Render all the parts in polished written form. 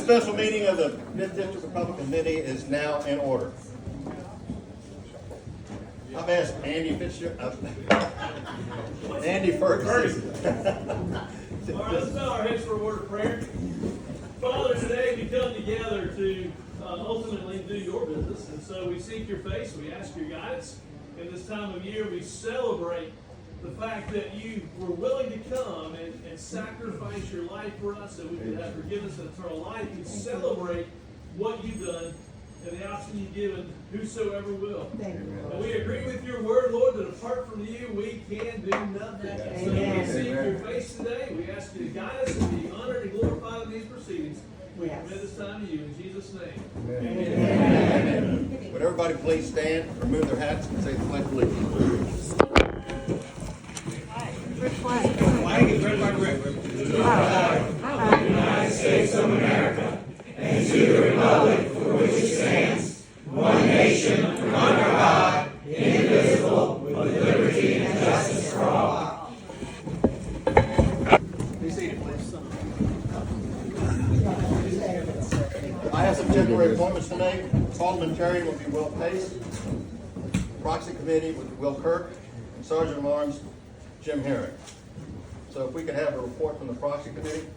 special meeting of the 5th District Republican Committee is now in order. I've asked Andy Ferguson. All right, let's bow our heads for a word of prayer. Father, today we come together to ultimately do your business, and so we seek your face, we ask your guidance. In this time of year, we celebrate the fact that you were willing to come and sacrifice your life for us so we could have forgiveness and eternal life. We celebrate what you've done and the option you've given whosoever will. And we agree with your word, Lord, that apart from you, we can do nothing. So we seek your face today. We ask you to guide us and be honored and glorified in these proceedings. We commit this time to you in Jesus' name. Amen. Would everybody please stand, remove their hats, and say the Pledge of Allegiance? Flag is red, white, red. To the flag of the United States of America and to the republic for which it stands, one nation, under God, indivisible, with liberty and justice for all. Be seated, please. I have some temporary appointments to make. Parliamentary will be Will Pace. Proxy Committee will be Will Kirk. And Sergeant of Arms, Jim Herrick. So if we could have a report from the Proxy Committee.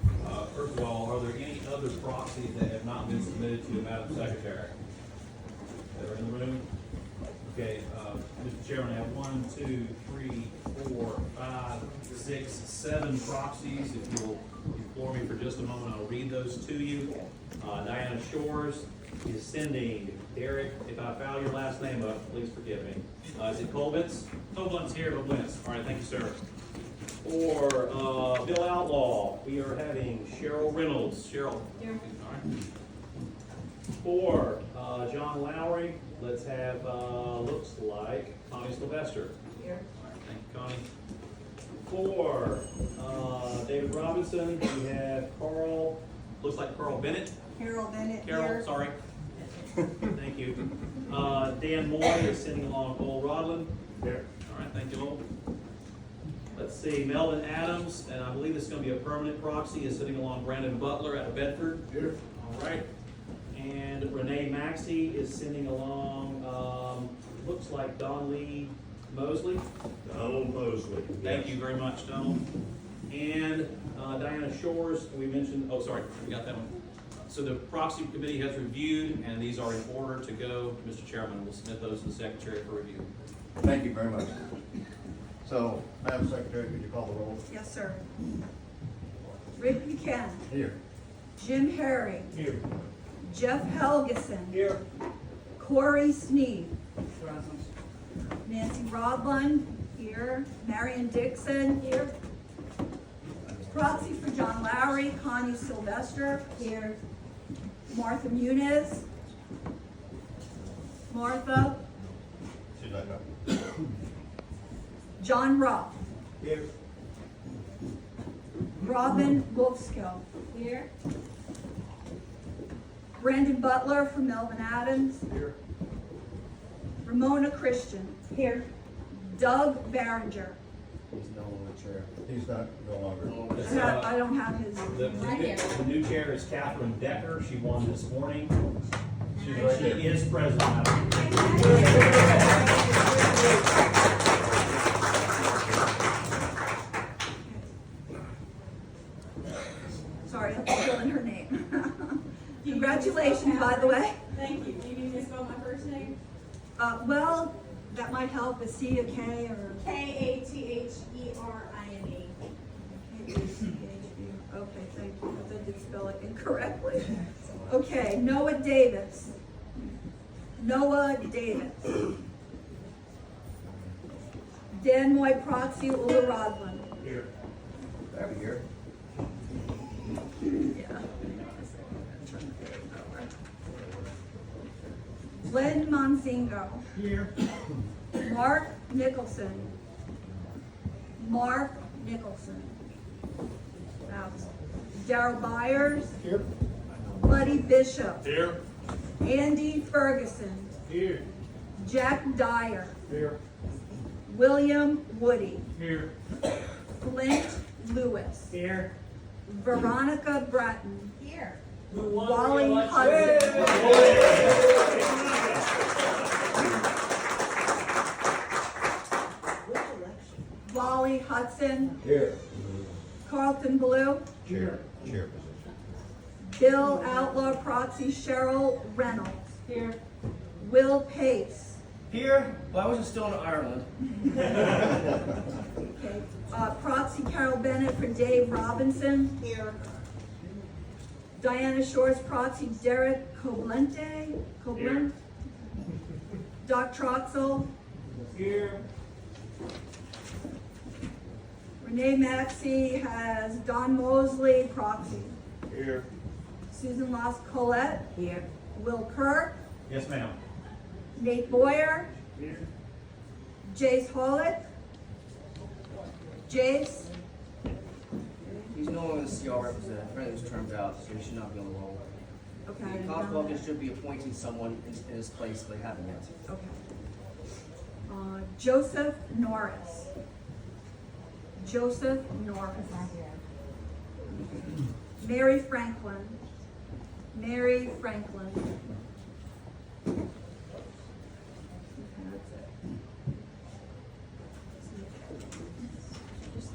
First of all, are there any other proxies that have not been submitted to the Madam Secretary that are in the room? Okay, Mr. Chairman, I have 1, 2, 3, 4, 5, 6, 7 proxies. If you'll implore me for just a moment, I'll read those to you. Diana Shores is sending Derek, if I foul your last name up, please forgive me. Is it Colbitz? Colbitz here, but Wentz. All right, thank you, sir. For Bill Outlaw, we are having Cheryl Reynolds. Cheryl. Here. All right. For John Lowry, let's have, looks like Connie Sylvester. Here. All right, thank you, Connie. For David Robinson, we have Carl, looks like Carl Bennett. Carol Bennett. Carol, here. sorry. Thank you. Dan Moy is sending along Cole Rodland. There. All right, thank you all. Let's see, Melvin Adams, and I believe this is going to be a permanent proxy, is sitting along Brandon Butler out of Bedford. Here. All right. And Renee Maxey is sending along, looks like Don Lee Mosley. Donald Mosley. Thank you very much, Donald. And Diana Shores, we mentioned, oh, sorry, we got that one. So the proxy committee has reviewed, and these are in order to go. Mr. Chairman, we'll submit those to the Secretary for review. Thank you very much. So, Madam Secretary, could you call the roll? Yes, sir. Rick Buchanan. Here. Jim Herring. Here. Jeff Helgeson. Here. Corey Sneed. Nancy Rodlund. Here. Marion Dixon. Here. Proxy for John Lowry. Connie Sylvester. Here. Martha Muniz. Martha. She's back up. John Ruff. Here. Robin Wolfskill. Here. Brandon Butler from Melvin Adams. Here. Ramona Christian. Here. Doug Barringer. He's no longer chair. He's not, no longer. I don't have his. The new chair is Catherine Decker. She won this morning. She's right She there. is president. Sorry, I'm spelling her name. Congratulations, by the way. Thank you. Do you need me to spell my first name? Well, that might help. Is C a K or? Kathierine. Okay, thank you. I did spell it incorrectly. Okay, Noah Davis. Noah Davis. Dan Moy Proxy, Ulla Rodlin. Here. That'd be here. Yeah. Glenn Monzingo. Here. Mark Nicholson. Mark Nicholson. Darrell Byers. Here. Buddy Bishop. Here. Andy Ferguson. Here. Jack Dyer. Here. William Woody. Here. Flint Lewis. Here. Veronica Bratton. Here. Who won Wally re-election? Wally Hudson, Here. Carlton Blue, Chair position. Bill Outlaw Proxy Cheryl Reynolds. Here. Will Pace. Here, well, I wasn't still in Ireland. Okay. Proxy Carol Bennett for Dave Robinson. Here. Diana Shore's proxy Derek Coblente. Coblent. Doc Troxel. Here. Renee Maxey has Don Mosley proxy. Here. Susan Lost Colette. Here. Will Kirk. Yes, ma'am. Nate Boyer. Here. Jace Hollick. Jace. He's no longer the CR representative. Apparently his term's out, so he should not be on the roll. Okay. I The didn't know Commonwealth that. should be appointing someone in his place, but they haven't yet. Okay. Joseph Norris. Joseph Norris. Mary Franklin. Mary Franklin. Okay, that's it. Just a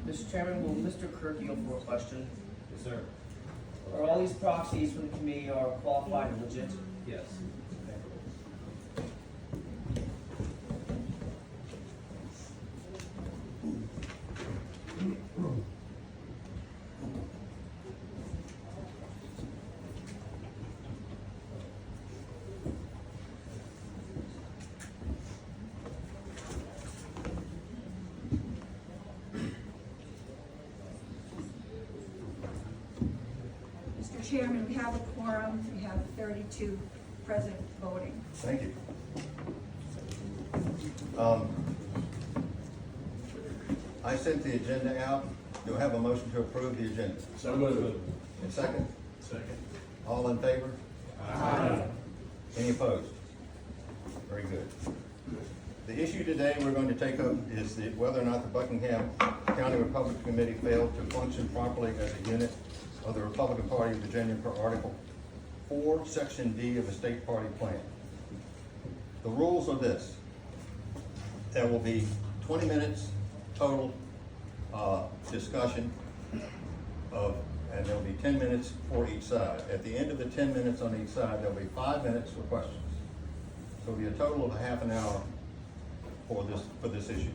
minute. Mr. Chairman, will Mr. Kirk yield for a question? Yes, sir. Are all these proxies from the committee are qualified and legit? Yes. Mr. Chairman, we have a quorum. We have 32 present voting. Thank you. I sent the agenda out. Do I have a motion to approve the agenda? So moved. And second? Second. All in favor? Aye. Any opposed? Very good. The issue today we're going to take up is whether or not the Buckingham County Republican Committee failed to function properly as a unit of the Republican Party of Virginia per Article 4, Section D of the State Party Plan. The rules are this. There will be 20 minutes total discussion and there'll be 10 minutes for each side. At the end of the 10 minutes on each side, there'll be 5 minutes for questions. So it'll be a total of a half an hour for this issue.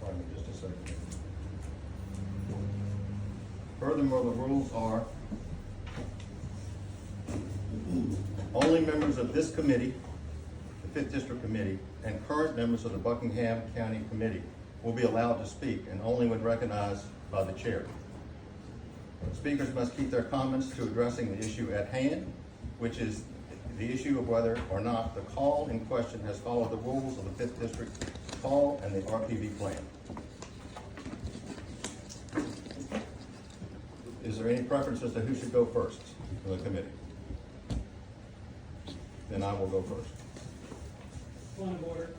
Pardon me just a second. Furthermore, the rules are only members of this committee, the 5th District Committee, and current members of the Buckingham County Committee will be allowed to speak and only when recognized by the chair. Speakers must keep their comments to addressing the issue at hand, which is the issue of whether or not the call in question has followed the rules of the 5th District call and the RPV plan. Is there any preference as to who should go first in the committee? Then I will go first. Point of order,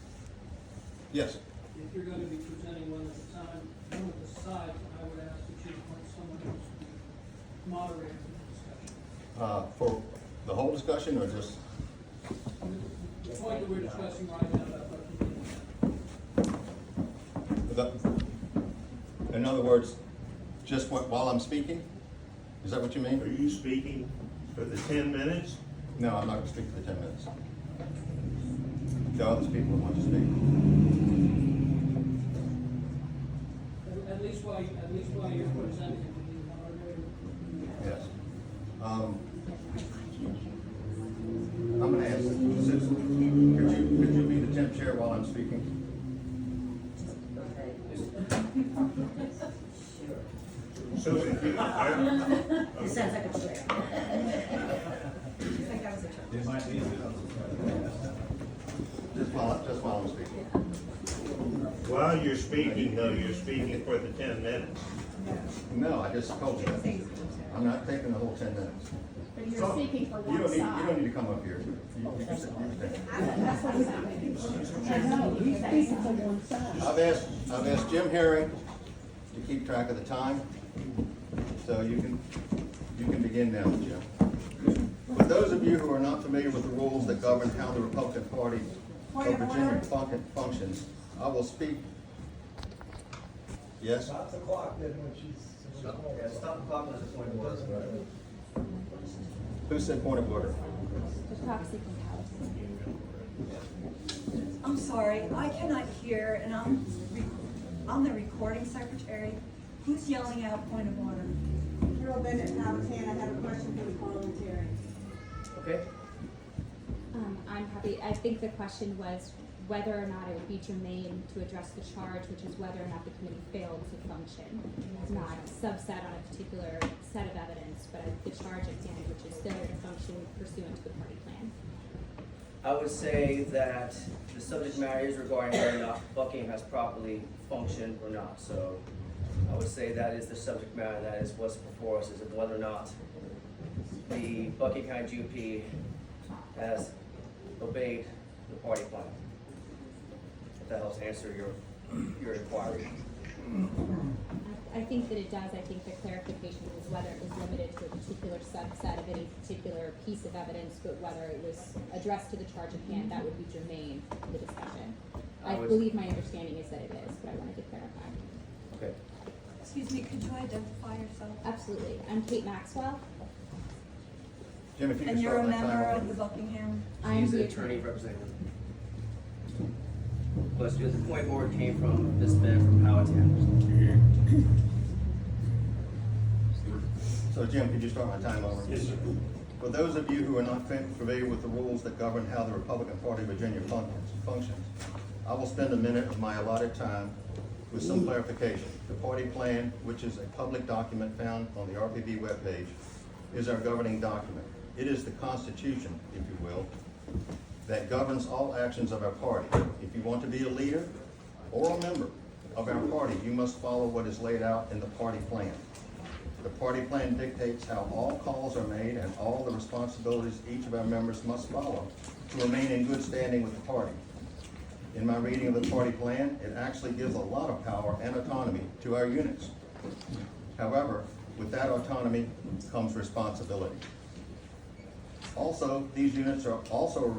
Yes. if you're going to be presenting one at a time, one at a side, I would ask that you appoint someone else to moderate the discussion. For the whole discussion or just, The point that we're discussing right now about in other words, just while I'm speaking? Is that what you Are mean? you speaking for the 10 minutes? No, I'm not going to speak for the 10 minutes. There are other people who want to speak. at least while you're presenting, you need to moderate. Yes. I'm going to ask, could you be the temp chair while I'm speaking? So if you, It sounds like a chair. It might be. Just while I'm speaking. While you're speaking, though, you're speaking for the 10 minutes. No, I just told you that. I'm not taking the whole 10 minutes. But you're speaking for You one don't need, you side. don't need to come up here. You can sit, you can stand. That's what he's saying. I know, he's speaking for one side. I've asked Jim Herring to keep track of the time, so you can begin now, Jim. For those of you who are not familiar with the rules that govern how the Republican Party of Virginia functions, I will speak. Yes? Stop the clock then when she's. Yeah, stop the clock when there's a point of order. Who said point of order? The proxy can help. I'm sorry, I cannot hear, and I'm the recording secretary. Who's yelling out point of order? Carol Bennett, Powhatan, I have a question for the parliamentarian. Okay? I'm happy. I think the question was whether or not it would be germane to address the charge, which is whether or not the committee failed to function. It's not a subset on a particular set of evidence, but the charge at hand, which is failure to function pursuant to the party plan. I would say that the subject matter is regarding whether or not Buckingham has properly functioned or not. So I would say that is the subject matter, that is what's before us, is of whether or not the Buckingham GOP has obeyed the party plan. If that helps answer your inquiry. I think that it does. I think the clarification was whether it was limited to a particular subset of any particular piece of evidence, but whether it was addressed to the charge at hand, that would be germane to the discussion. I believe my understanding is that it is, but I wanted to clarify. Okay. Excuse me, could you identify yourself? Absolutely. I'm Kate Maxwell. Jim, if you can And you're start a my member timer. of the Buckingham? I'm He's the the attorney representative. But the point of order came from Ms. Bennett from Powhatan. So Jim, could you start my time over? Yes, sir. For those of you who are not familiar with the rules that govern how the Republican Party of Virginia functions, I will spend a minute of my allotted time with some clarification. The party plan, which is a public document found on the RPB webpage, is our governing document. It is the Constitution, if you will, that governs all actions of our party. If you want to be a leader or a member of our party, you must follow what is laid out in the party plan. The party plan dictates how all calls are made and all the responsibilities each of our members must follow to remain in good standing with the party. In my reading of the party plan, it actually gives a lot of power and autonomy to our units. However, with that autonomy comes responsibility. Also, these units are also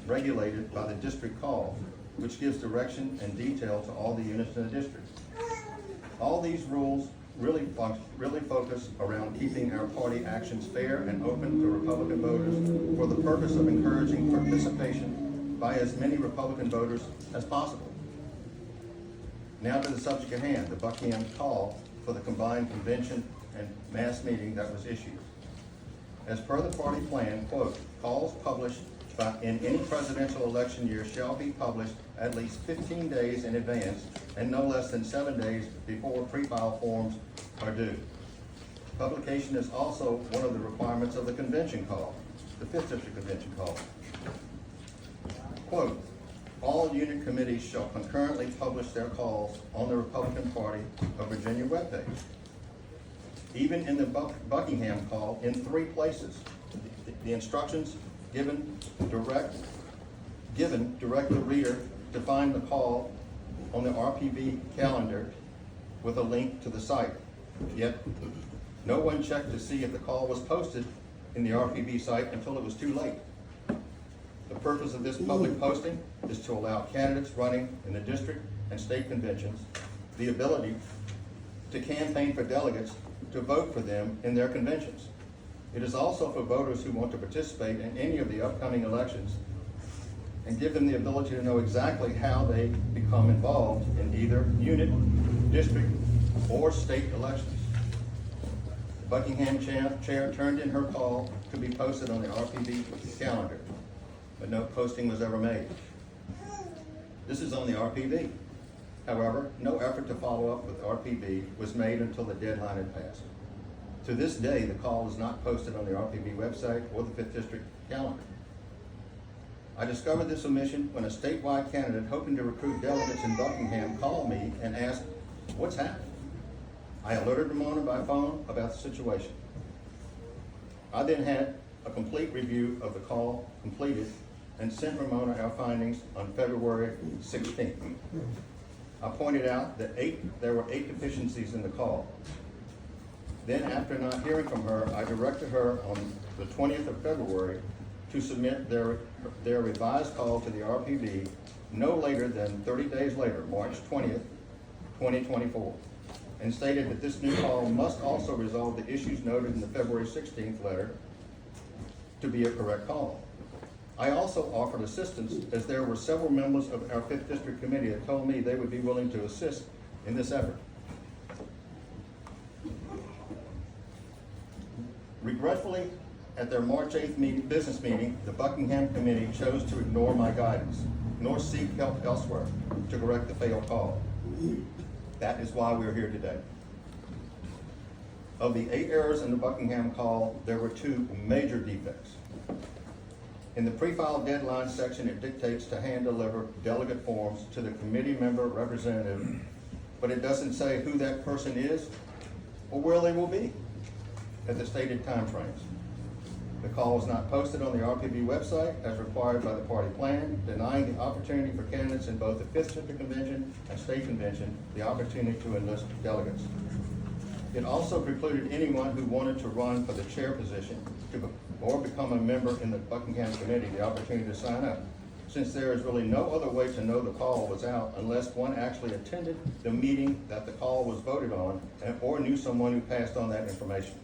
regulated by the district call, which gives direction and detail to all the units in the district. All these rules really focus around keeping our party actions fair and open to Republican voters for the purpose of encouraging participation by as many Republican voters as possible. Now to the subject at hand, the Buckingham call for the combined convention and mass meeting that was issued. As per the party plan, quote, calls published in any presidential election year shall be published at least 15 days in advance and no less than 7 days before pre-file forms are due. Publication is also one of the requirements of the convention call, the 5th District Convention call. Quote, all unit committees shall concurrently publish their calls on the Republican Party of Virginia webpage. Even in the Buckingham call, in 3 places, the instructions given direct the reader to find the call on the RPB calendar with a link to the site. Yet, no one checked to see if the call was posted in the RPB site until it was too late. The purpose of this public posting is to allow candidates running in the district and state conventions the ability to campaign for delegates to vote for them in their conventions. It is also for voters who want to participate in any of the upcoming elections and give them the ability to know exactly how they become involved in either unit, district, or state elections. The Buckingham chair turned in her call to be posted on the RPB calendar, but no posting was ever made. This is on the RPB. However, no effort to follow up with RPB was made until the deadline had passed. To this day, the call is not posted on the RPB website or the 5th District calendar. I discovered this omission when a statewide candidate hoping to recruit delegates in Buckingham called me and asked, "What's happening?" I alerted Ramona by phone about the situation. I then had a complete review of the call completed and sent Ramona our findings on February 16th. I pointed out that there were 8 deficiencies in the call. Then, after not hearing from her, I directed her on the 20th of February to submit their revised call to the RPB no later than 30 days later, March 20th, 2024, and stated that this new call must also resolve the issues noted in the February 16th letter to be a correct call. I also offered assistance, as there were several members of our 5th District Committee that told me they would be willing to assist in this effort. Regretfully, at their March 8th business meeting, the Buckingham Committee chose to ignore my guidance, nor seek help elsewhere to correct the failed call. That is why we're here today. Of the 8 errors in the Buckingham call, there were 2 major defects. In the pre-file deadline section, it dictates to hand-deliver delegate forms to the committee member representative, but it doesn't say who that person is or where they will be at the stated timeframes. The call was not posted on the RPB website as required by the party plan, denying the opportunity for candidates in both the 5th District Convention and State Convention the opportunity to enlist delegates. It also precluded anyone who wanted to run for the chair position or become a member in the Buckingham Committee the opportunity to sign up, since there is really no other way to know the call was out unless one actually attended the meeting that the call was voted on or knew someone who passed on that information.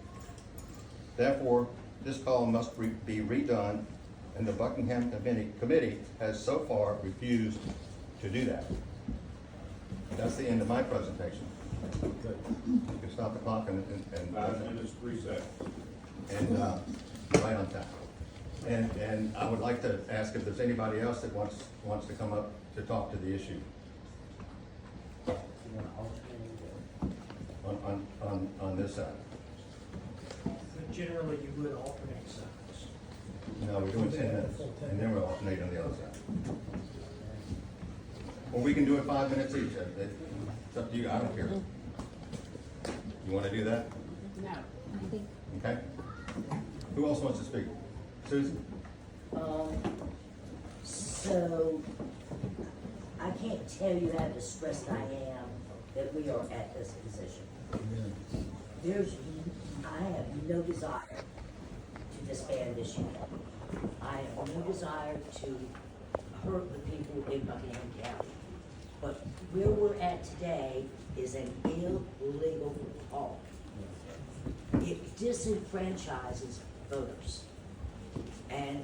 Therefore, this call must be redone, and the Buckingham Committee has so far refused to do that. That's the end of my presentation. You can stop the clock and 5 minutes, 3 seconds. and right on time. And I would like to ask if there's anybody else that wants to come up to talk to the issue. On this side. But generally, you would alternate sides. No, we're doing 10 minutes, and then we'll alternate on the other side. Or we can do it 5 minutes each. It's up to you. I don't care. You want to do that? No. I think Okay. Who else wants to speak? Susan? So, I can't tell you how distressed I am that we are at this position. I have no desire to disband this unit. I have no desire to hurt the people in Buckingham County. But where we're at today is an illegal call. It disenfranchises voters. And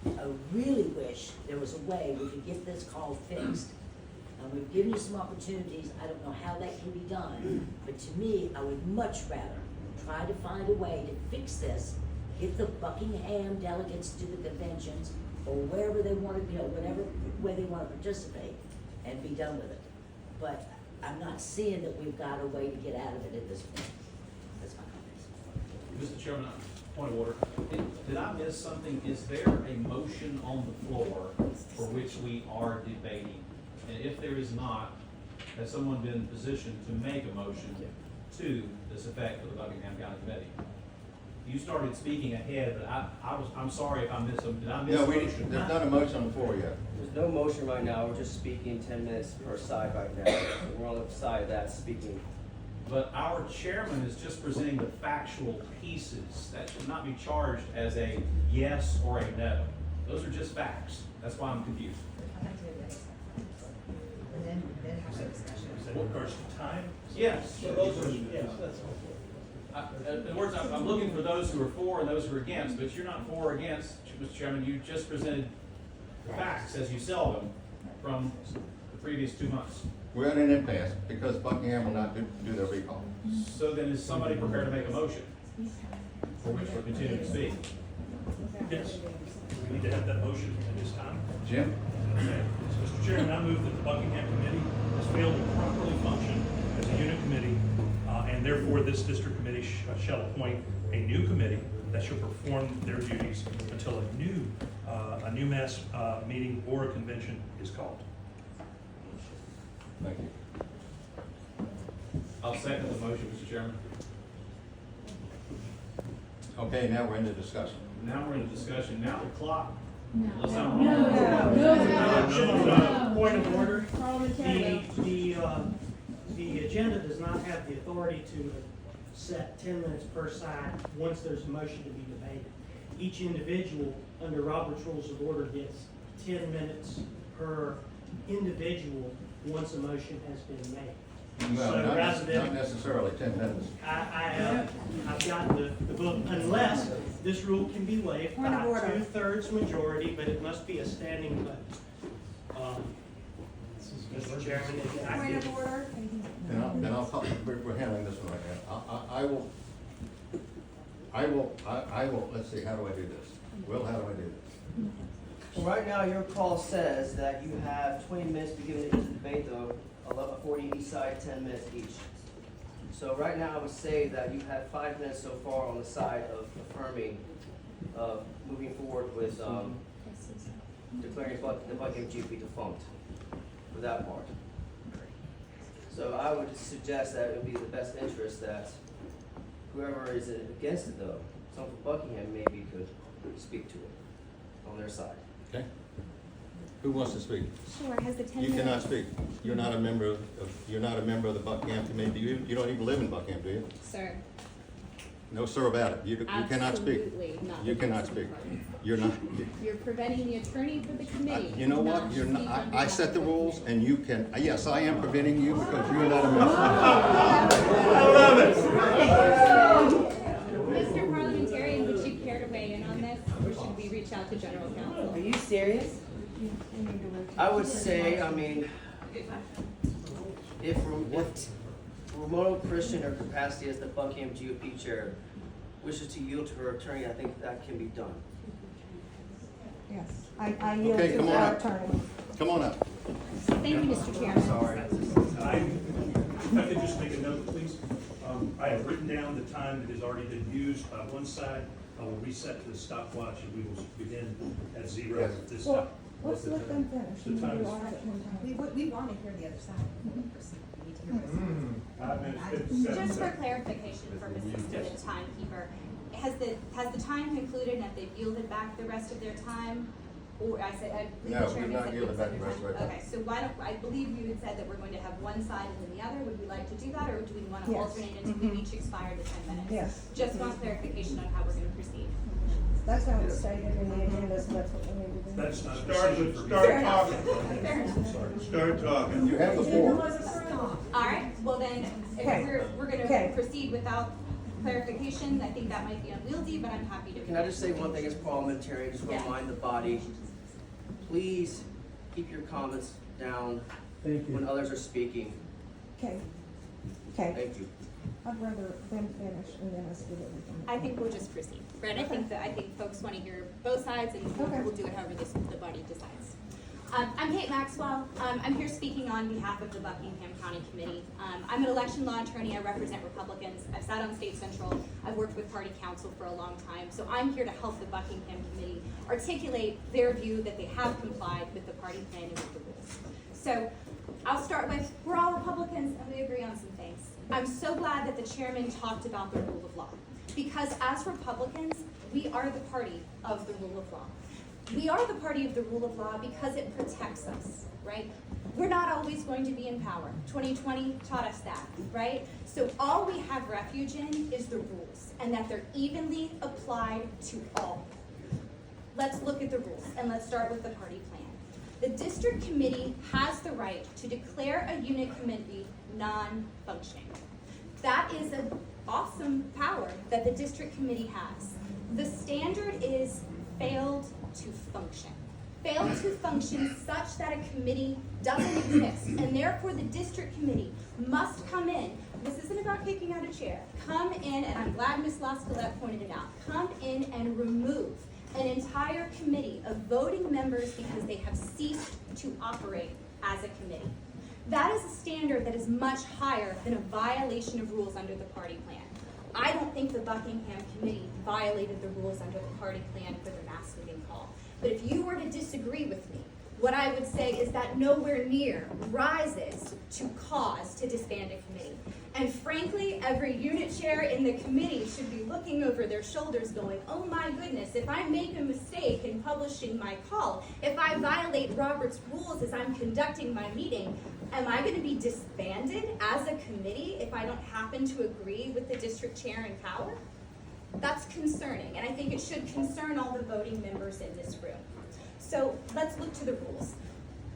I really wish there was a way we could get this call fixed. And we've given you some opportunities. I don't know how that can be done, but to me, I would much rather try to find a way to fix this, get the Buckingham delegates to the conventions, or wherever they want to, whatever way they want to participate, and be done with it. But I'm not seeing that we've got a way to get out of it at this point. That's my comments. Mr. Chairman, point of order. Did I miss something? Is there a motion on the floor for which we are debating? And if there is not, has someone been positioned to make a motion to this effect for the Buckingham County Committee? You started speaking ahead, but I'm sorry if I missed something. Did I miss No, a motion? there's not a motion on the floor yet. There's no motion right now, we're just speaking 10 minutes per side right now. We're on the side of that speaking. But our chairman is just presenting the factual pieces. That should not be charged as a yes or a no. Those are just facts. That's why I'm confused. What course time? Yes. Yes, that's all. In other words, I'm looking for those who are for and those who are against, but you're not for or against, Mr. Chairman. You just presented the facts as you sell them from the previous 2 months. We're in an impasse because Buckingham will not do their recall. So then is somebody prepared to make a motion for which we're continuing to speak? Yes, we need to have that motion at this time. Jim? Okay. Mr. Chairman, I move that the Buckingham Committee has failed to properly function as a unit committee, and therefore this district committee shall appoint a new committee that shall perform their duties until a new mass meeting or a convention is called. Thank you. I'll second the motion, Mr. Chairman. Okay, now we're into discussion. Now we're in a discussion. Now the clock. No. Unless I'm No, wrong. Point of order. The agenda does not have the authority to set 10 minutes per side once there's a motion to be debated. Each individual under Robert's Rules of Order gets 10 minutes per individual once a motion has been made. Well, So rather not than, necessarily 10 minutes. I've got the book, unless this rule can be waived Point of by order. 2/3 majority, but it must be a standing vote. Mr. Chairman, if I Point could, of order. And I'll call, we're handling this one right now. I will, let's see, how do I do this? Will, how do I do this? Well, right now, your call says that you have 20 minutes to be given to each debate, though, 40 each side, 10 minutes each. So right now, I would say that you have 5 minutes so far on the side of affirming, moving forward with, declaring the Buckingham GP defunct, for that part. So I would suggest that it would be the best interest that whoever is against it, though, someone from Buckingham maybe could speak to it on their side. Okay? Who wants to speak? Sure, has the 10 You minutes? cannot speak. You're not a member of the Buckingham Committee. You don't even live in Buckingham, do you? Sir. No, sir, about it. You cannot speak. Absolutely not. You cannot speak. You're not. You're preventing the attorney for the committee. You know what? from You're speaking not, on I behalf set the of rules and you can, yes, I am preventing you because you're not a member. Mr. Parliamentarian, would you care to weigh in on this, or should we reach out to general counsel? Are you serious? I would say, I mean, if Ramona Christian, her capacity as the Buckingham GOP chair, wishes to yield to her attorney, I think that can be done. Yes, I yield Okay, to come on our up. attorney. Come on up. Thank you, Mr. Chairman. Sorry. If I could just make a note, please. I have written down the time that has already been used by one side. I will reset to the stopwatch and we will begin at 0 Yes. this Well, time. let's let them finish. The time is- You do ours at one time. We want to hear the other side. We need to hear the other side. Just for clarification purposes to the timekeeper, has the time concluded and have they yielded back the rest of their time? Or I said, I believe No, the chairman we've not said yielded back the their rest of our time. Okay, so why don't, I believe you had said that we're going to have one side and then the other. Would we like to do that, or do we want to Yes. alternate until we've each expired the 10 minutes? Yes. Just want clarification on how we're going to proceed. That's how it's stated in the agenda, so that's what we need to do. That's not a Start decision for me. talking. Start talking. You have the floor. All right, well then, Okay. if we're going Okay. to proceed without clarification, I think that might be unwieldy, but I'm happy to. Can I just say one thing as parliamentarian, just Yeah. remind the body, please keep your comments down when others are speaking. Okay, okay. Thank you. I'd rather them finish and then us do everything. I think we'll just proceed, right? I think folks want to hear both sides, and Okay. we'll do it however the body decides. I'm Kate Maxwell. I'm here speaking on behalf of the Buckingham County Committee. I'm an election law attorney. I represent Republicans. I've sat on State Central. I've worked with party council for a long time. So I'm here to help the Buckingham Committee articulate their view that they have complied with the party plan and with the rules. So I'll start with, we're all Republicans and we agree on some things. I'm so glad that the chairman talked about the rule of law, because as Republicans, we are the party of the rule of law. We are the party of the rule of law because it protects us, right? We're not always going to be in power. 2020 taught us that, right? So all we have refuge in is the rules, and that they're evenly applied to all. Let's look at the rules, and let's start with the party plan. The district committee has the right to declare a unit committee non-functioning. That is an awesome power that the district committee has. The standard is failed to function. Failed to function such that a committee doesn't exist, and therefore the district committee must come in. This isn't about kicking out a chair. Come in, and I'm glad Ms. LaScalette pointed it out. Come in and remove an entire committee of voting members because they have ceased to operate as a committee. That is a standard that is much higher than a violation of rules under the party plan. I don't think the Buckingham Committee violated the rules under the party plan for the mass meeting call. But if you were to disagree with me, what I would say is that nowhere near rises to cause to disband a committee. And frankly, every unit chair in the committee should be looking over their shoulders going, oh my goodness, if I make a mistake in publishing my call, if I violate Robert's rules as I'm conducting my meeting, am I going to be disbanded as a committee if I don't happen to agree with the district chair in power? That's concerning, and I think it should concern all the voting members in this room. So let's look to the rules.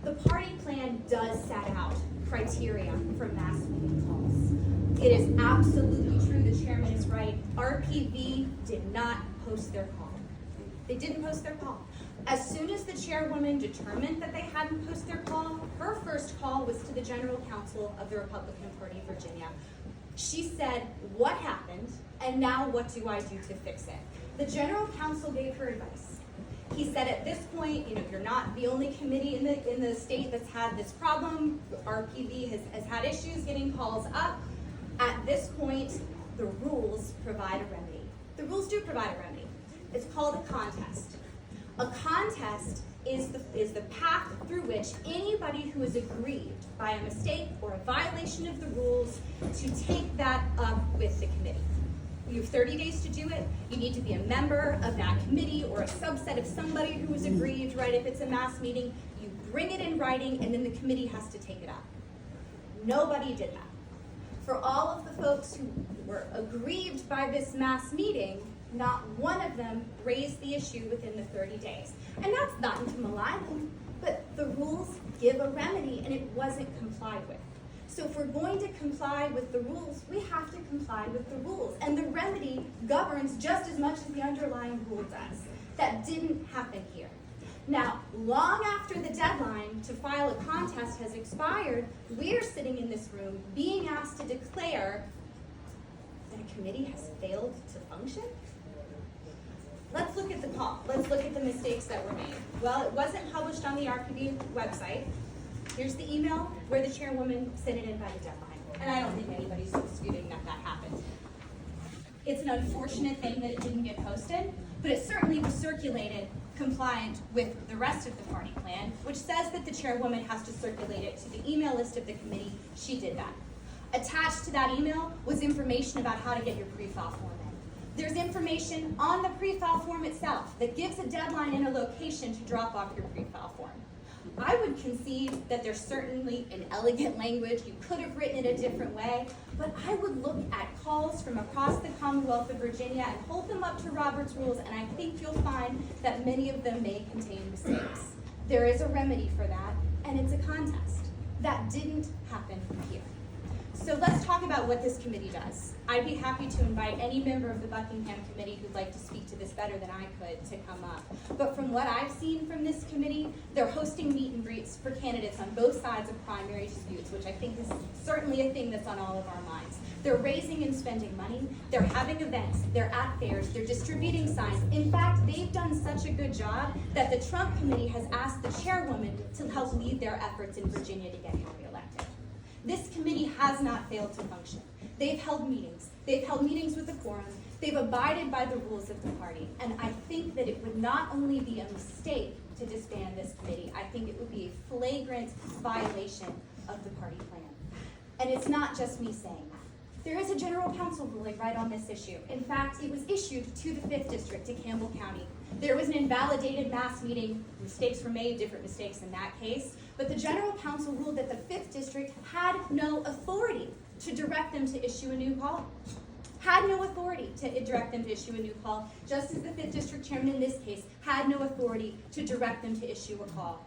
The party plan does set out criteria for mass meeting calls. It is absolutely true, the chairman is right, RPV did not post their call. They didn't post their call. As soon as the chairwoman determined that they hadn't posted their call, her first call was to the general counsel of the Republican Party of Virginia. She said, what happened, and now what do I do to fix it? The general counsel gave her advice. He said at this point, you're not the only committee in the state that's had this problem. RPV has had issues getting calls up. At this point, the rules provide a remedy. The rules do provide a remedy. It's called a contest. A contest is the path through which anybody who is aggrieved by a mistake or a violation of the rules to take that up with the committee. You have 30 days to do it. You need to be a member of that committee or a subset of somebody who is aggrieved, right? If it's a mass meeting, you bring it in writing and then the committee has to take it up. Nobody did that. For all of the folks who were aggrieved by this mass meeting, not one of them raised the issue within the 30 days. And that's not to malign them, but the rules give a remedy and it wasn't complied with. So if we're going to comply with the rules, we have to comply with the rules. And the remedy governs just as much as the underlying rule does. That didn't happen here. Now, long after the deadline to file a contest has expired, we're sitting in this room being asked to declare that a committee has failed to function? Let's look at the call. Let's look at the mistakes that were made. Well, it wasn't published on the RPV website. Here's the email where the chairwoman sent it in by the deadline. And I don't think anybody's disputing that that happened. It's an unfortunate thing that it didn't get posted, but it certainly was circulated compliant with the rest of the party plan, which says that the chairwoman has to circulate it to the email list of the committee. She did that. Attached to that email was information about how to get your pre-file form in. There's information on the pre-file form itself that gives a deadline and a location to drop off your pre-file form. I would concede that there's certainly an elegant language. You could have written it a different way, but I would look at calls from across the Commonwealth of Virginia and hold them up to Robert's rules, and I think you'll find that many of them may contain mistakes. There is a remedy for that, and it's a contest. That didn't happen here. So let's talk about what this committee does. I'd be happy to invite any member of the Buckingham Committee who'd like to speak to this better than I could to come up. But from what I've seen from this committee, they're hosting meet and greets for candidates on both sides of primary disputes, which I think is certainly a thing that's on all of our minds. They're raising and spending money, they're having events, they're at fairs, they're distributing signs. In fact, they've done such a good job that the Trump Committee has asked the chairwoman to help lead their efforts in Virginia to get him reelected. This committee has not failed to function. They've held meetings. They've held meetings with the quorum. They've abided by the rules of the party. And I think that it would not only be a mistake to disband this committee, I think it would be a flagrant violation of the party plan. And it's not just me saying that. There is a general counsel ruling right on this issue. In fact, it was issued to the 5th District, to Campbell County. There was an invalidated mass meeting. Mistakes were made, different mistakes in that case. But the general counsel ruled that the 5th District had no authority to direct them to issue a new call. Had no authority to direct them to issue a new call, just as the 5th District chairman in this case had no authority to direct them to issue a call.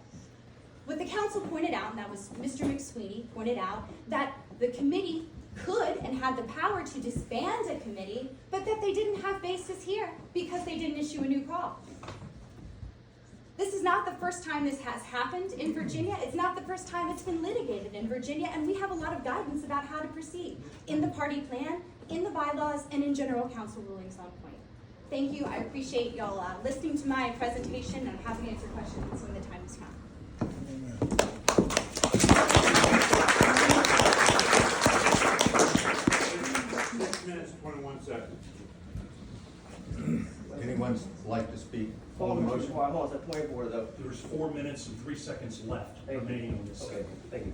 What the council pointed out, and that was Mr. McSweeney pointed out, that the committee could and had the power to disband a committee, but that they didn't have basis here because they didn't issue a new call. This is not the first time this has happened in Virginia. It's not the first time it's been litigated in Virginia, and we have a lot of guidance about how to proceed in the party plan, in the bylaws, and in general counsel rulings on point. Thank you. I appreciate y'all listening to my presentation, and I'm happy to answer questions when the time has come. minutes and 21 seconds. Anyone like to speak Hold on the on, motion? hold on, it's a point of order though. There's 4 minutes and 3 seconds left Thank you. remaining on this. Okay, thank you.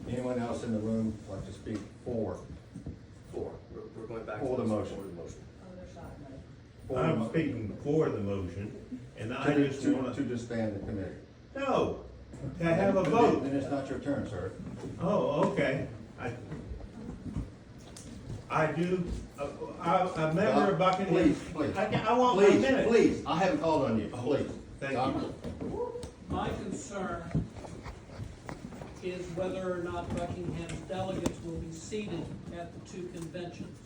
Anyone else in the room like to speak for? We're going back to For the this motion. before the motion. For the I'm mo- speaking for the motion, and I just to want to disband the committee. no, to have a vote. Then it's not your turn, sir. Oh, okay. I do, a member of Buckingham. Please. I want my Please, minute. please, I haven't called on you, please. Thank Tom? My concern is whether or not Buckingham's delegates will be seated at the two conventions.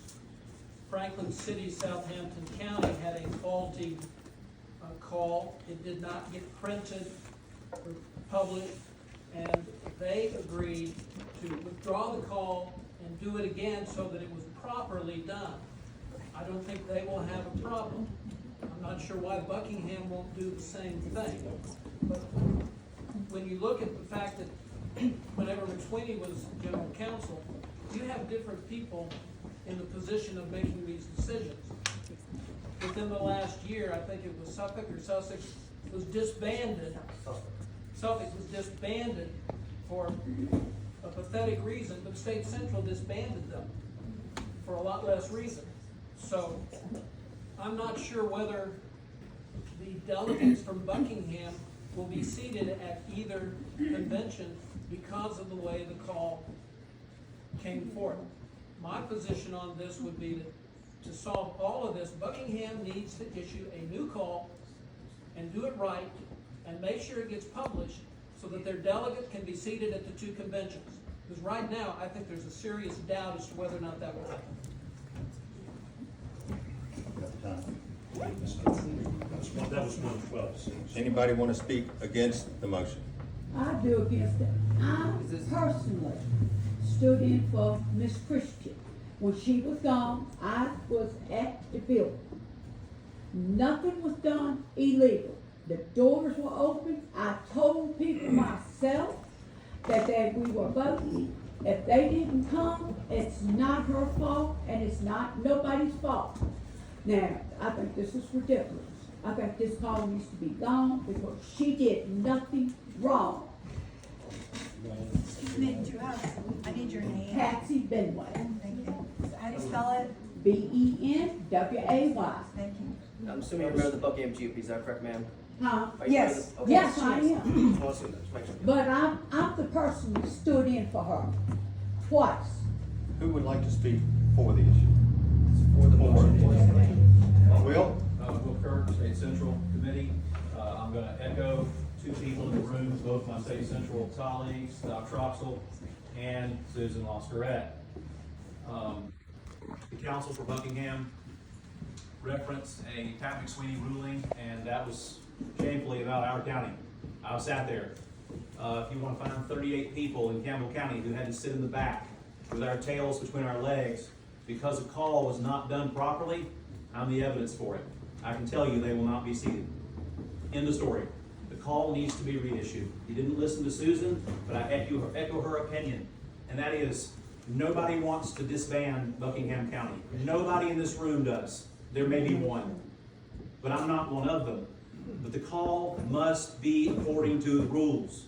Franklin City, Southampton County had a faulty call. It did not get printed or published, and they agreed to withdraw the call and do it again so that it was properly done. I don't think they will have a problem. I'm not sure why Buckingham won't do the same thing. But when you look at the fact that whenever McSweeney was general counsel, you have different people in the position of making these decisions. Within the last year, I think it was Suffolk or Sussex was disbanded. Suffolk was disbanded for a pathetic reason, but State Central disbanded them for a lot less reason. So I'm not sure whether the delegates from Buckingham will be seated at either convention because of the way the call came forth. My position on this would be that to solve all of this, Buckingham needs to issue a new call and do it right and make sure it gets published so that their delegate can be seated at the two conventions. Because right now, I think there's a serious doubt as to whether or not that will happen. That was 112. Anybody want to speak against the motion? I do against it. I personally stood in for Miss Christian. When she was gone, I was at the building. Nothing was done illegal. The doors were open. I told people myself that we were voting. If they didn't come, it's not her fault and it's not nobody's fault. Now, I think this is ridiculous. I think this call needs to be gone because she did nothing wrong. Excuse me, I need your name. Patsy Benway. Thank you. How do you spell it? Benway. Thank you. I'm assuming you're a member of the Buckingham GOP, is that correct, ma'am? Huh? Are you Yes. part of the- okay. Yes, I am. Just wanna assume that, just make sure. But I'm the person who stood in for her twice. Who would like to speak for the issue? For the motion. Will? Will Kirk, State Central Committee. I'm gonna echo two people in the room, both my State Central colleagues, Doc Troxel and Susan Loscarette. The council for Buckingham referenced a Pat McSweeney ruling, and that was shamefully about our county. I sat there. If you want to find 38 people in Campbell County who had to sit in the back with our tails between our legs because a call was not done properly, I'm the evidence for it. I can tell you they will not be seated. End of story. The call needs to be reissued. You didn't listen to Susan, but I echo her opinion, and that is nobody wants to disband Buckingham County. Nobody in this room does. There may be one, but I'm not one of them. But the call must be according to the rules.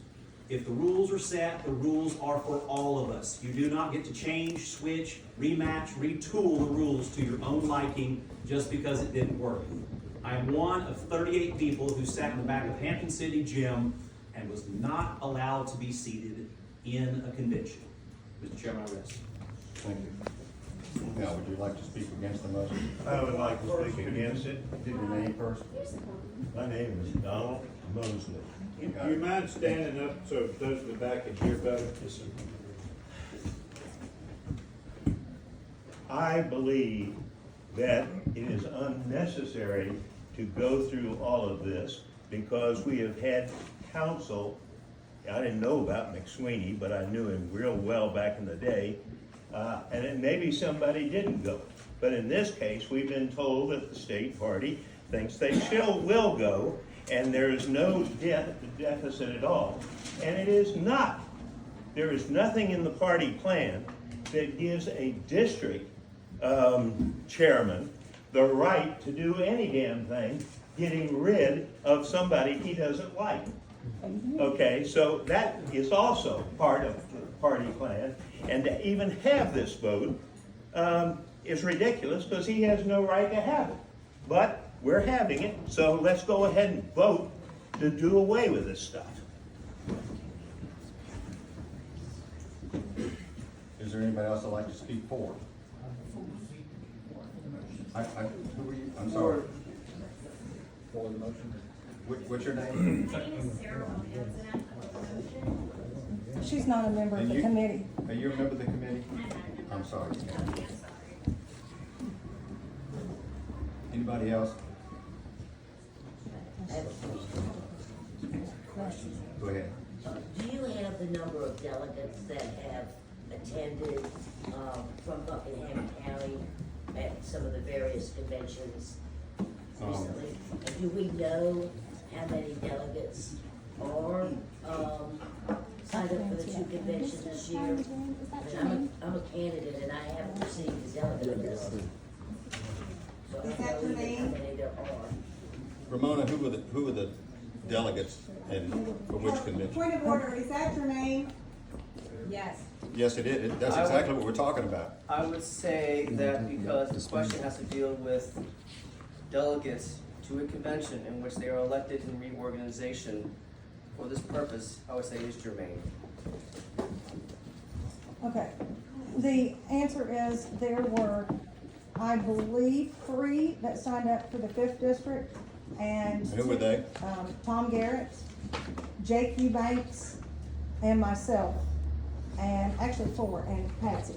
If the rules are set, the rules are for all of us. You do not get to change, switch, rematch, retool the rules to your own liking just because it didn't work. I am one of 38 people who sat in the back of Hampton City Gym and was not allowed to be seated in a convention. Mr. Chairman, I rest. Thank you. Now, would you like to speak against the motion? I would like to speak against it. Give your name first. My name is Donald Mosley. You You mind standing up so those in the back can hear better? Yes, sir. I believe that it is unnecessary to go through all of this because we have had counsel. I didn't know about McSweeney, but I knew him real well back in the day. And then maybe somebody didn't go. But in this case, we've been told that the state party thinks they still will go, and there is no deficit at all. And it is not. There is nothing in the party plan that gives a district chairman the right to do any damn thing, getting rid of somebody he doesn't like. Okay, so that is also part of the party plan, and to even have this vote is ridiculous because he has no right to have it. But we're having it, so let's go ahead and vote to do away with this stuff. Is there anybody else that'd like to speak for? Who are you? I'm sorry. For the motion? What's your name? She's not a member of And the you- committee. Are you a member of the committee? I'm sorry. Anybody else? Go ahead. Do you have the number of delegates that have attended from Buckingham County at some of the various conventions recently? And do we know how many delegates are signed up for the two conventions this year? I mean, I'm a candidate and I haven't received the delegate list. So I Is don't that know your even how name? many there are. Ramona, who were the delegates and for which convention? Point of order, is that your name? Yes. Yes, it is. That's exactly what we're talking about. I would say that because the question has to deal with delegates to a convention in which they are elected in reorganization for this purpose, I would say is germane. Okay. The answer is there were, I believe, 3 that signed up for the 5th district, and Who were they? Tom Garrett, Jake Eubanks, and myself, and actually 4, and Patsy.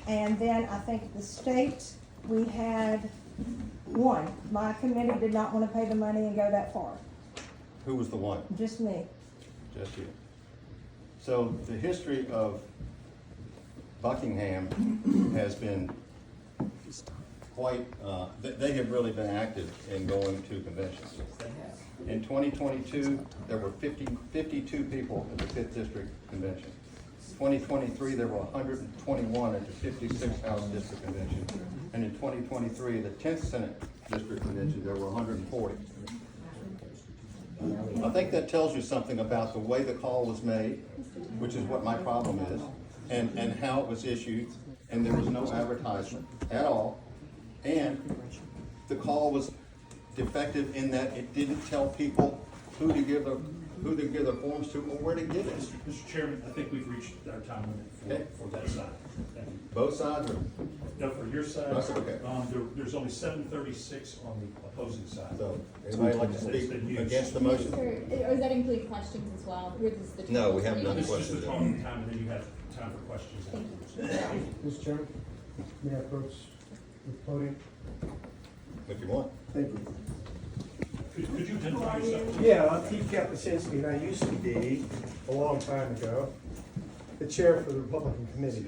And then I think the state, we had 1. My committee did not want to pay the money and go that far, Who was the one? just me. Just you. So the history of Buckingham has been quite, they have really been active in going to conventions. In 2022, there were 52 people at the 5th District Convention. 2023, there were 121 at the 56th House District Convention. And in 2023, the 10th Senate District Convention, there were 140. I think that tells you something about the way the call was made, which is what my problem is, and how it was issued, and there was no advertisement at all. And the call was defective in that it didn't tell people who to give their forms to or where to give it. Mr. Chairman, I think we've reached our time limit for that side. Thank you. Both sides, or No, for your side, That's okay. there's only 736 on the opposing side. so anybody like to speak against the motion? Or does that include questions as well? Or is this the No, we haven't done This is just questions. the talking time, and then you have time for questions. Thank you. Mr. Chairman, may I approach the podium? If you want. Thank you. Could you identify yourself? Yeah, I'm Pete Kapusinski, and I used to be, a long time ago, the chair for the Republican Committee.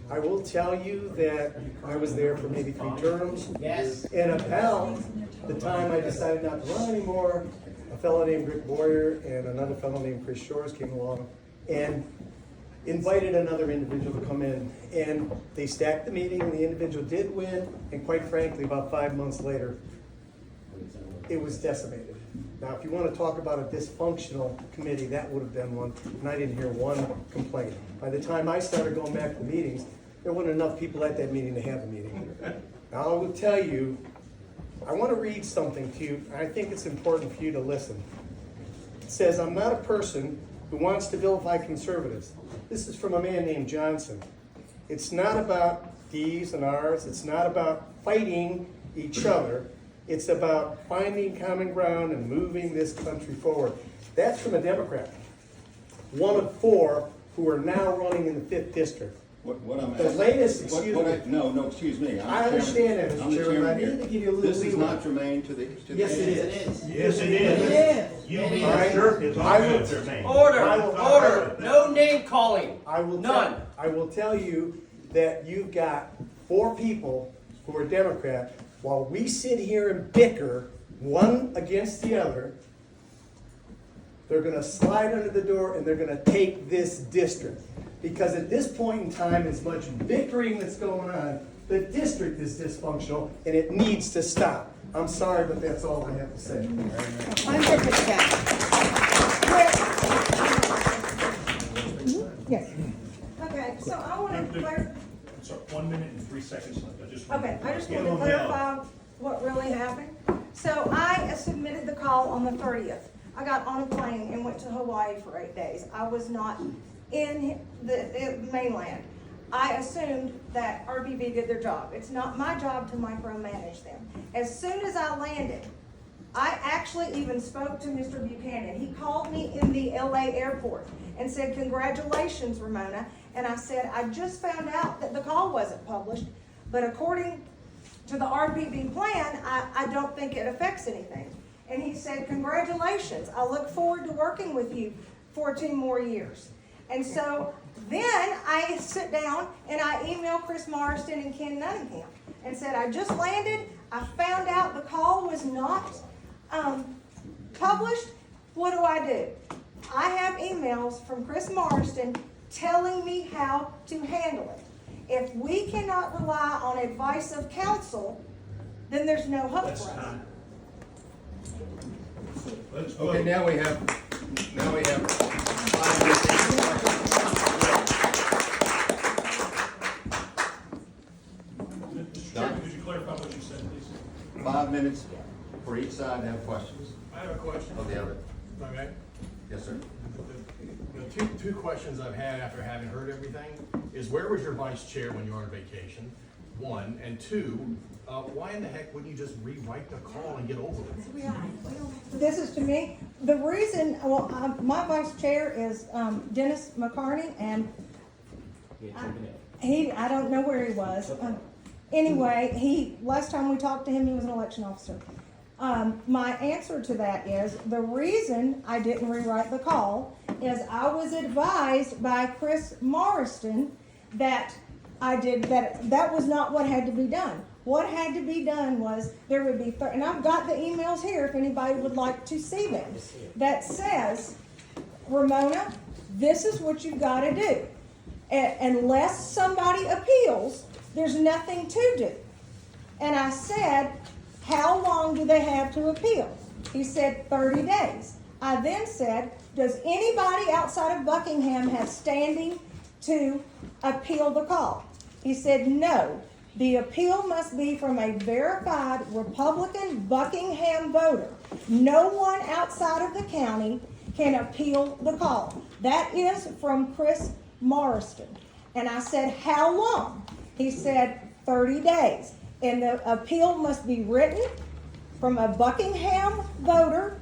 I will tell you that I was there for maybe 3 terms. Yes. And about the time I decided not to run anymore, a fellow named Rick Boyer and another fellow named Chris Shores came along and invited another individual to come in. And they stacked the meeting, and the individual did win, and quite frankly, about 5 months later, it was decimated. Now, if you want to talk about a dysfunctional committee, that would have been one, and I didn't hear one complaint. By the time I started going back to meetings, there weren't enough people at that meeting to have a meeting. Now, I will tell you, I want to read something to you, and I think it's important for you to listen. It says, "I'm not a person who wants to vilify conservatives." This is from a man named Johnson. "It's not about D's and R's. It's not about fighting each other. It's about finding common ground and moving this country forward." That's from a Democrat. One of 4 who are now running in the 5th district. What I'm The asking. latest, excuse me. No, excuse me. I understand that, Mr. I'm the Chairman, I here. need to give you a little This is leeway. not germane to the. Yes, it is. Yes, it is. You being All right. a jerk is I all will- good, man. Order, no name calling. None. I will tell you that you've got 4 people who are Democrat, while we sit here and bicker one against the other. They're gonna slide under the door and they're gonna take this district. because at this point in time, as much bickering that's going on, the district is dysfunctional, and it needs to stop. I'm sorry, but that's all I have to say. 100%. Yes. Okay, so I want to clarify. So 1 minute and 3 seconds left. I just Want to clarify what really happened. So I submitted the call on the 30th. I got on a plane and went to Hawaii for 8 days. I was not in the mainland. I assumed that RPB did their job. It's not my job to micromanage them. As soon as I landed, I actually even spoke to Mr. Buchanan. He called me in the LA airport and said, "Congratulations, Ramona." And I said, "I just found out that the call wasn't published, but according to the RPB plan, I don't think it affects anything." And he said, "Congratulations. I look forward to working with you for 2 more years." And so then I sit down and I email Chris Morrison and Ken Nunningham and said, "I just landed. I found out the call was not published. What do I do?" I have emails from Chris Morrison telling me how to handle it. If we cannot rely on advice of counsel, then there's no hope for us. Let's vote. Okay, now we have 5 minutes. Mr. Chairman, could you clarify what you said, please? 5 minutes for each side to have questions I have a question. of the other. If I may. Yes, sir. The two questions I've had after having heard everything is, where was your vice chair when you were on vacation? 1, and 2, why in the heck wouldn't you just rewrite the call and get over it? This is to me. The reason, my vice chair is Dennis McCarney, and I don't know where he was. Anyway, last time we talked to him, he was an election officer. My answer to that is, the reason I didn't rewrite the call is I was advised by Chris Morrison that that was not what had to be done. What had to be done was there would be, and I've got the emails here if anybody would like to see them, that says, "Ramona, this is what you've got to do. Unless somebody appeals, there's nothing to do." And I said, "How long do they have to appeal?" He said 30 days. I then said, "Does anybody outside of Buckingham have standing to appeal the call?" He said, "No. The appeal must be from a verified Republican Buckingham voter. No one outside of the county can appeal the call." That is from Chris Morrison. And I said, "How long?" He said 30 days. And the appeal must be written from a Buckingham voter,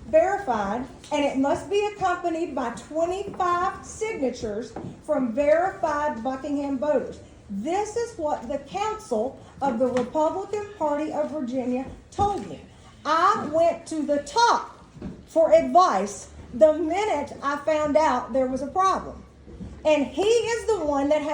verified, and it must be accompanied by 25 signatures from verified Buckingham voters. This is what the council of the Republican Party of Virginia told me. I went to the top for advice the minute I found out there was a problem. And he is the one that has